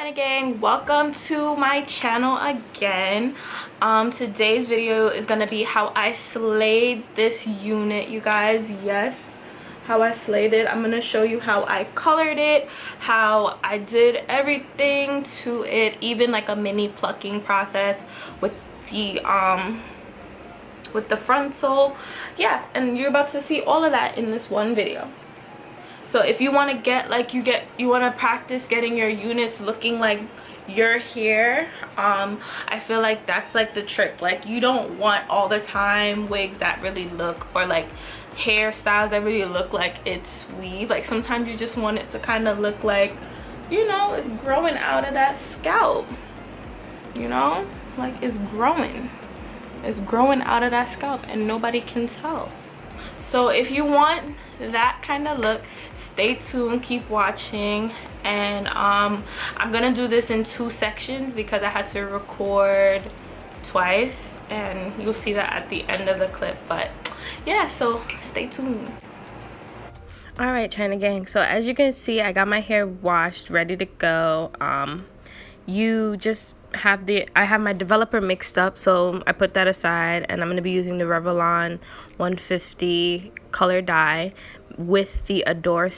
Chyna Gang, welcome to my channel again. Today's video is gonna be how I slayed this unit, you guys. Yes, how I slayed it. I'm gonna show you how I colored it, how I did everything to it, even like a mini plucking process with the front sole. Yeah, and you're about to see all of that in this one video. So if you want to get like you want to practice getting your units looking like your hair, I feel like that's like the trick. Like, you don't want all the time wigs that really look, or like hairstyles that really look like it's weave. Like, sometimes you just want it to kind of look like, you know, it's growing out of that scalp, you know, like it's growing out of that scalp and nobody can tell. So if you want that kind of look, stay tuned, keep watching. And I'm gonna do this in 2 sections because I had to record twice, and you'll see that at the end of the clip. But yeah, so stay tuned. All right, Chyna Gang, so as you can see, I got my hair washed, ready to go. You just have I have my developer mixed up, so I put that aside, and I'm going to be using the Revlon 150 color dye with the Adore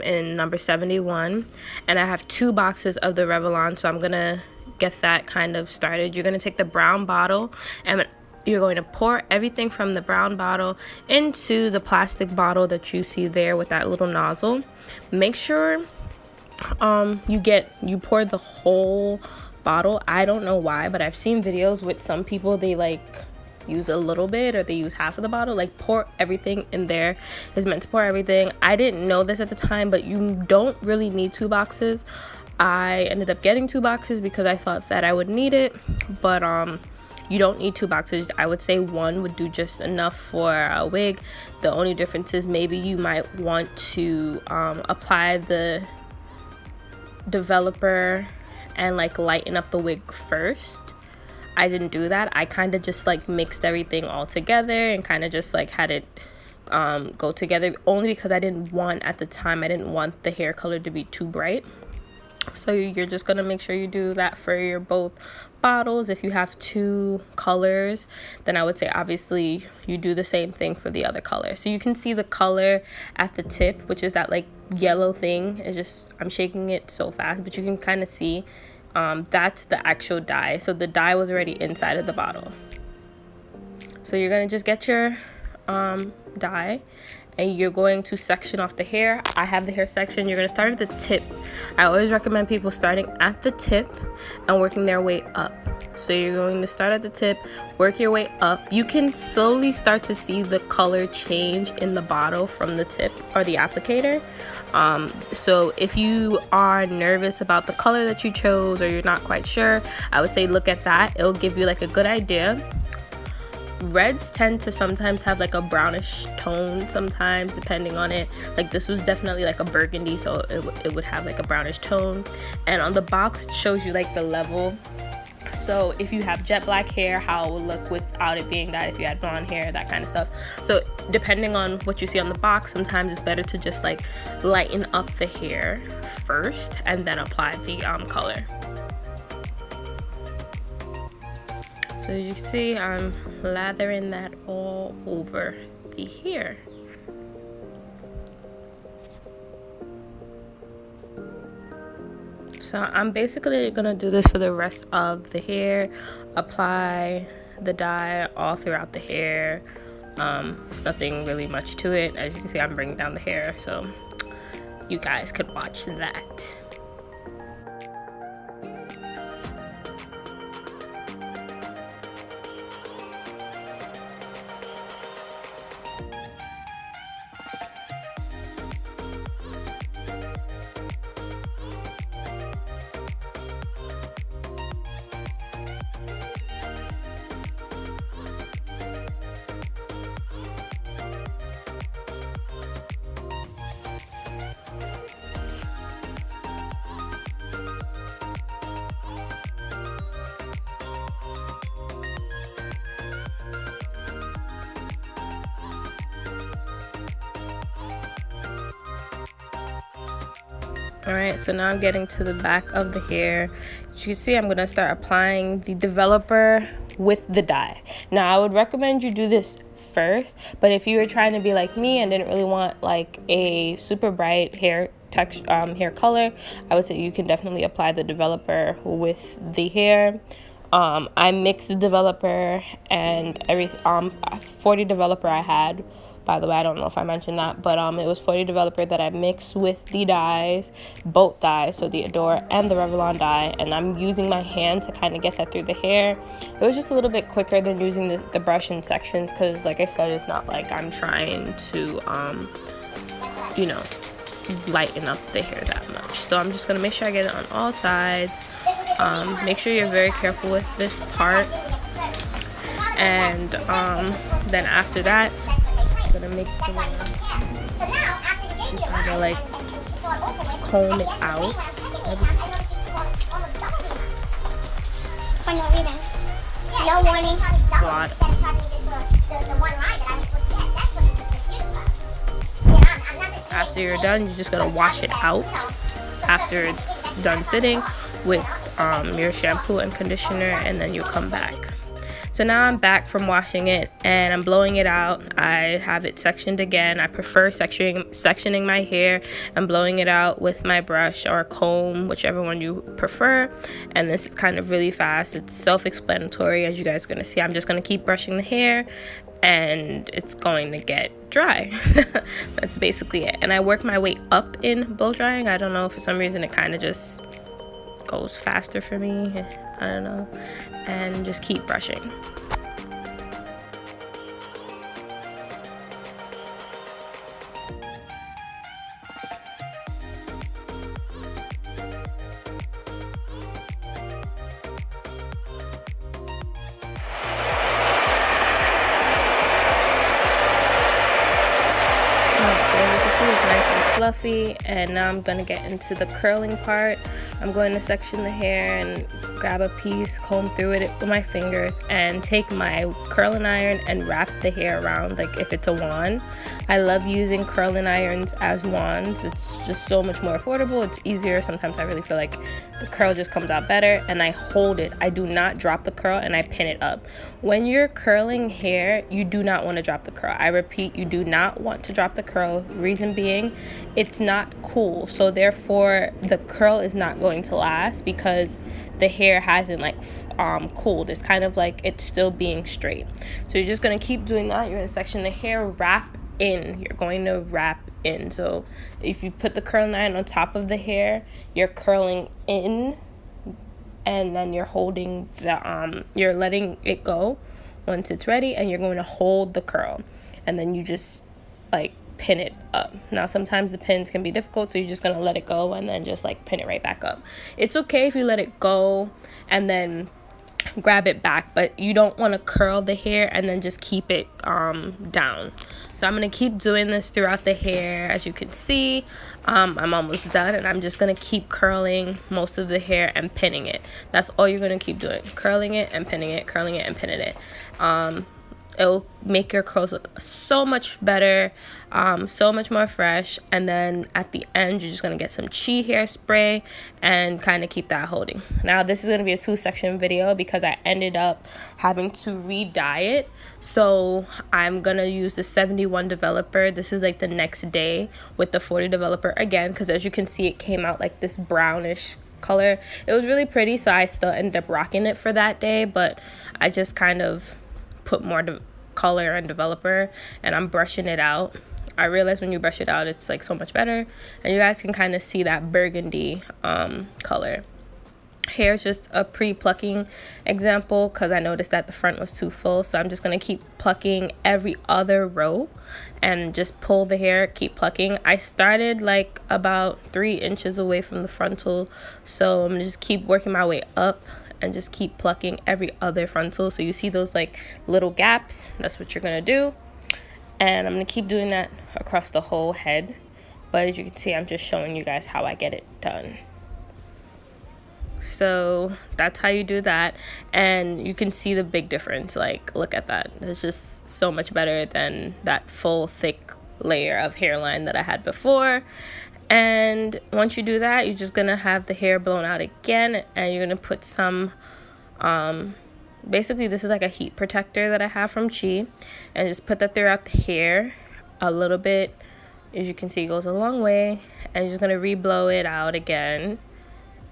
in number 71, and I have 2 boxes of the Revlon, so I'm gonna get that kind of started. You're going to take the brown bottle and you're going to pour everything from the brown bottle into the plastic bottle that you see there with that little nozzle. Make sure you pour the whole bottle. I don't know why, but I've seen videos with some people, they like use a little bit or they use half of the bottle. Like, pour everything in there. It's meant to pour everything. I didn't know this at the time, but you don't really need 2 boxes. I ended up getting 2 boxes because I thought that I would need it, but you don't need 2 boxes. I would say 1 would do just enough for a wig. The only difference is maybe you might want to apply the developer and like lighten up the wig first. I didn't do that. I kind of just like mixed everything all together and kind of just like had it go together, only because at the time I didn't want the hair color to be too bright. So you're just gonna make sure you do that for your both bottles. If you have 2 colors, then I would say obviously you do the same thing for the other color. So you can see the color at the tip, which is that like yellow thing. It's just, I'm shaking it so fast, but you can kind of see that's the actual dye. So the dye was already inside of the bottle. So you're gonna just get your dye, and you're going to section off the hair. I have the hair section. You're going to start at the tip. I always recommend people starting at the tip and working their way up. So you're going to start at the tip, work your way up. You can slowly start to see the color change in the bottle from the tip or the applicator. So if you are nervous about the color that you chose, or you're not quite sure, I would say look at that. It'll give you like a good idea. Reds tend to sometimes have like a brownish tone sometimes, depending on it. Like, this was definitely like a burgundy, so it would have like a brownish tone. And on the box it shows you like the level. So if you have jet black hair, how it will look without it being dyed, if you had blonde hair, that kind of stuff. So depending on what you see on the box, sometimes it's better to just like lighten up the hair first and then apply the color. So as you see, I'm lathering that all over the hair. So I'm basically gonna do this for the rest of the hair. Apply the dye all throughout the hair. It's nothing really much to it. As you can see, I'm bringing down the hair, so you guys could watch that. All right, so now I'm getting to the back of the hair. As you can see, I'm going to start applying the developer with the dye. Now, I would recommend you do this first, but if you were trying to be like me and didn't really want like a super bright hair texture, hair color, I would say you can definitely apply the developer with the hair. I mixed the developer and every 40 developer I had. By the way, I don't know if I mentioned that, but it was 40 developer that I mixed with the dyes, both dyes, so the Adore and the Revlon dye, and I'm using my hand to kind of get that through the hair. It was just a little bit quicker than using the brush in sections, because like I said, it's not like I'm trying to, you know, lighten up the hair that much. So I'm just gonna make sure I get it on all sides. Make sure you're very careful with this part, and then after that, gonna make the kind of like comb it out for no reason, no warning. After you're done, you're just gonna wash it out after it's done sitting with your shampoo and conditioner, and then you come back. So now I'm back from washing it and I'm blowing it out. I have it sectioned again. I prefer sectioning my hair and blowing it out with my brush or comb, whichever one you prefer. And this is kind of really fast. It's self-explanatory, as you guys are going to see. I'm just going to keep brushing the hair and it's going to get dry. That's basically it. And I work my way up in blow drying. I don't know, for some reason it kind of just goes faster for me. I don't know. And just keep brushing. Fluffy, and now I'm gonna get into the curling part. I'm going to section the hair and grab a piece, comb through it with my fingers, and take my curling iron and wrap the hair around like if it's a wand. I love using curling irons as wands. It's just so much more affordable. It's easier. Sometimes I really feel like the curl just comes out better, and I hold it. I do not drop the curl, and I pin it up. When you're curling hair, you do not want to drop the curl. I repeat, you do not want to drop the curl. Reason being, it's not cool. So therefore, the curl is not going to last because the hair hasn't like cooled. It's kind of like it's still being straight. So you're just going to keep doing that. You're going to section the hair, wrap in. You're going to wrap in. So if you put the curling iron on top of the hair, you're curling in, and then you're holding the you're letting it go once it's ready, and you're going to hold the curl, and then you just like pin it up. Now sometimes the pins can be difficult, so you're just gonna let it go and then just like pin it right back up. It's okay if you let it go and then grab it back, but you don't want to curl the hair and then just keep it down. So I'm going to keep doing this throughout the hair. As you can see, I'm almost done, and I'm just going to keep curling most of the hair and pinning it. That's all you're going to keep doing, curling it and pinning it, curling it and pinning it. It'll make your curls look so much better, so much more fresh. And then at the end, you're just going to get some Chi hairspray and kind of keep that holding. Now, this is going to be a 2-section video because I ended up having to re-dye it. So I'm going to use the 71 developer. This is like the next day with the 40 developer again, because as you can see, it came out like this brownish color. It was really pretty, so I still ended up rocking it for that day, but I just kind of put more color and developer, and I'm brushing it out. I realized when you brush it out, it's like so much better, and you guys can kind of see that burgundy color. Hair is just a pre-plucking example because I noticed that the front was too full, so I'm just going to keep plucking every other row and just pull the hair, keep plucking. I started like about 3 inches away from the frontal, so I'm going to just keep working my way up and just keep plucking every other frontal. So you see those like little gaps, that's what you're gonna do, and I'm gonna keep doing that across the whole head. But as you can see, I'm just showing you guys how I get it done. So that's how you do that, and you can see the big difference. Like, look at that, it's just so much better than that full thick layer of hairline that I had before. And once you do that, you're just gonna have the hair blown out again, and you're gonna put some basically this is like a heat protector that I have from Chi, and just put that throughout the hair a little bit. As you can see, it goes a long way. And you're just gonna re-blow it out again,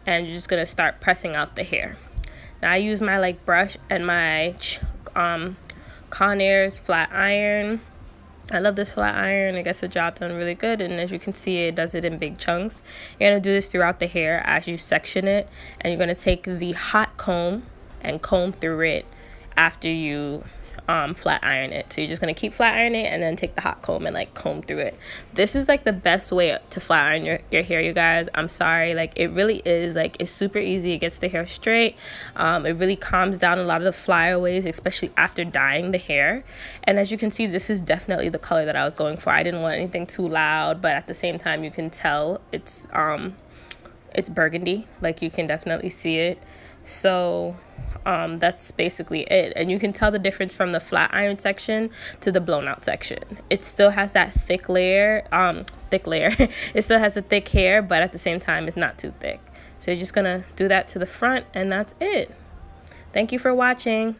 and you're just gonna start pressing out the hair. Now I use my like brush and my Conair's flat iron. I love this flat iron. It gets the job done really good, and as you can see, it does it in big chunks. You're gonna do this throughout the hair as you section it, and you're gonna take the hot comb and comb through it after you flat iron it. So you're just gonna keep flat ironing it and then take the hot comb and like comb through it. This is like the best way to flat iron your hair, you guys. I'm sorry, like it really is. Like it's super easy. It gets the hair straight. It really calms down a lot of the flyaways, especially after dyeing the hair. And as you can see, this is definitely the color that I was going for. I didn't want anything too loud, but at the same time you can tell it's burgundy. Like you can definitely see it. So that's basically it, and you can tell the difference from the flat iron section to the blown out section. It still has that thick layer it still has a thick hair, but at the same time it's not too thick. So you're just gonna do that to the front, and that's it. Thank you for watching.